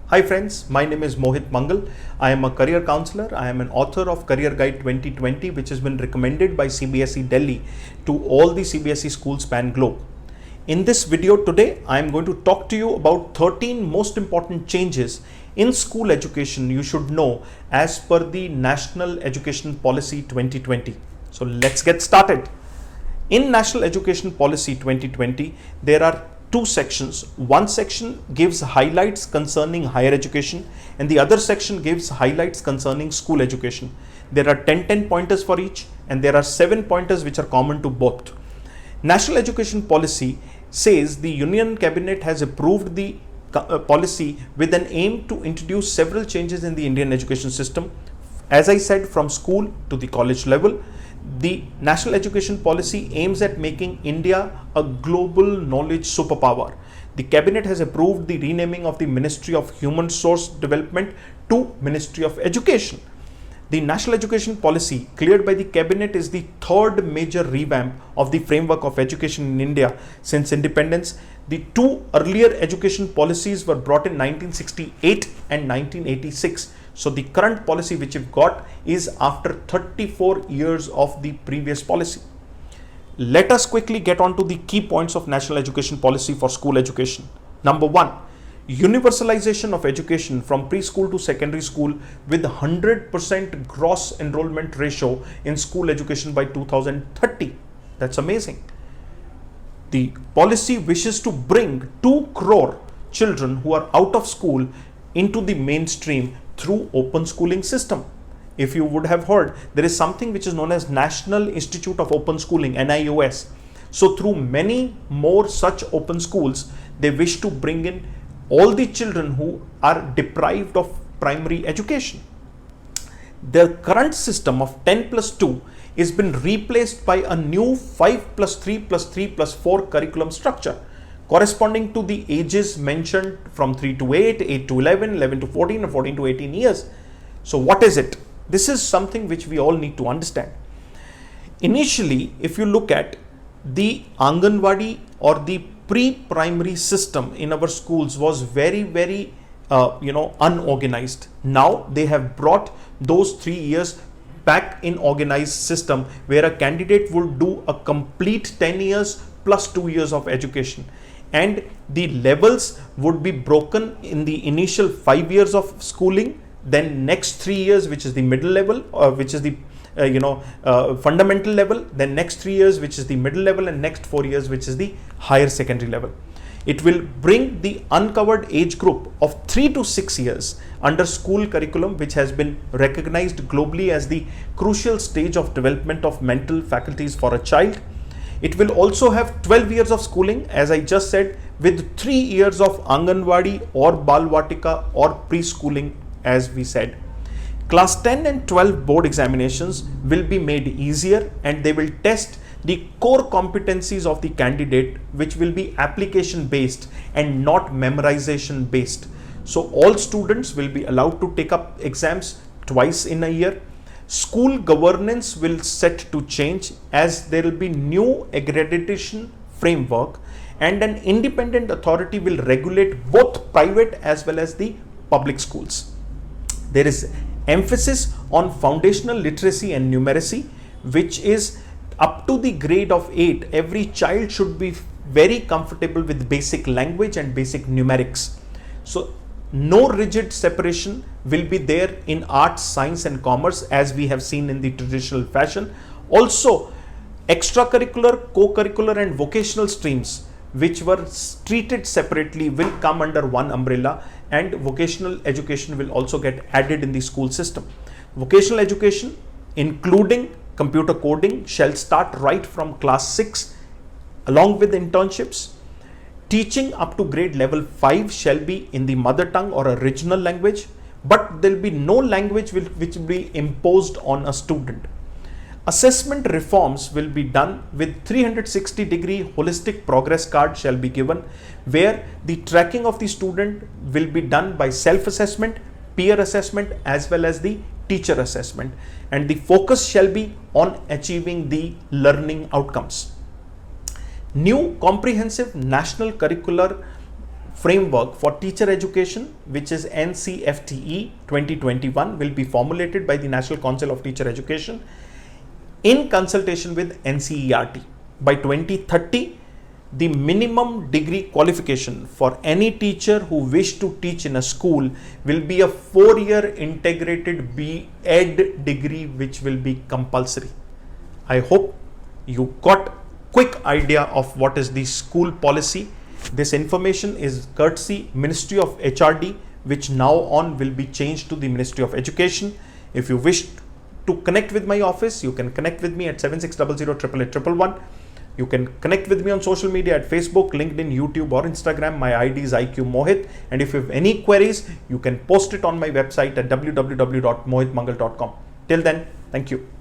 Hi friends, my name is Mohit Mangal. I am a career counselor. I am an author of Career Guide 2020, which has been recommended by CBSE Delhi to all the CBSE schools span globe. In this video today, I am going to talk to you about 13 most important changes in school education you should know as per the National Education Policy 2020. So let's get started. In National Education Policy 2020, there are two sections. One section gives highlights concerning higher education and the other section gives highlights concerning school education. There are 10 pointers for each and there are 7 pointers which are common to both. National Education Policy says the Union Cabinet has approved the policy with an aim to introduce several changes in the Indian education system. As I said, from school to the college level, the National Education Policy aims at making India a global knowledge superpower. The Cabinet has approved the renaming of the Ministry of Human Resource Development to Ministry of Education. The National Education Policy cleared by the Cabinet is the third major revamp of the framework of education in India since independence. The two earlier education policies were brought in 1968 and 1986. So the current policy which you've got is after 34 years of the previous policy. Let us quickly get on to the key points of National Education Policy for school education. Number 1, universalization of education from preschool to secondary school with 100% gross enrollment ratio in school education by 2030. That's amazing. The policy wishes to bring 2 crore children who are out of school into the mainstream through open schooling system. If you would have heard, there is something which is known as National Institute of Open Schooling, NIOS. So through many more such open schools, they wish to bring in all the children who are deprived of primary education. The current system of 10 plus 2 is been replaced by a new 5 plus 3 plus 3 plus 4 curriculum structure corresponding to the ages mentioned from 3 to 8, 8 to 11, 11 to 14 or 14 to 18 years. So what is it? This is something which we all need to understand. Initially, if you look at the Anganwadi or the pre-primary system in our schools was very unorganized. Now they have brought those 3 years back in organized system where a candidate would do a complete 10 years plus 2 years of education. And the levels would be broken in the initial 5 years of schooling, then next 3 years which is the middle level, which is the fundamental level, then next 3 years which is the middle level, and next 4 years which is the higher secondary level. It will bring the uncovered age group of 3 to 6 years under school curriculum, which has been recognized globally as the crucial stage of development of mental faculties for a child. It will also have 12 years of schooling, as I just said, with 3 years of Anganwadi or Balvatika or preschooling, as we said. Class 10 and 12 board examinations will be made easier and they will test the core competencies of the candidate, which will be application based and not memorization based. So all students will be allowed to take up exams twice in a year. School governance will set to change as there will be new accreditation framework and an independent authority will regulate both private as well as the public schools. There is emphasis on foundational literacy and numeracy, which is up to the grade of 8. Every child should be very comfortable with basic language and basic numerics. So no rigid separation will be there in arts, science and commerce as we have seen in the traditional fashion. Also, extracurricular, co-curricular and vocational streams which were treated separately will come under one umbrella, and vocational education will also get added in the school system. Vocational education, including computer coding, shall start right from class 6 along with internships. Teaching up to grade level 5 shall be in the mother tongue or a regional language, but there will be no language which will be imposed on a student. Assessment reforms will be done with 360-degree holistic progress card shall be given, where the tracking of the student will be done by self-assessment, peer assessment as well as the teacher assessment, and the focus shall be on achieving the learning outcomes. New comprehensive national curricular framework for teacher education, which is NCFTE 2021, will be formulated by the National Council of Teacher Education in consultation with NCERT. By 2030, the minimum degree qualification for any teacher who wish to teach in a school will be a 4-year integrated B.Ed degree, which will be compulsory. I hope you got quick idea of what is the school policy. This information is courtesy Ministry of HRD, which now on will be changed to the Ministry of Education. If you wish to connect with my office, you can connect with me at 7600 You can connect with me on social media at Facebook, LinkedIn, YouTube or Instagram. My ID is iquemohit. And if you have any queries, you can post it on my website at www.mohitmangal.com. Till then, thank you.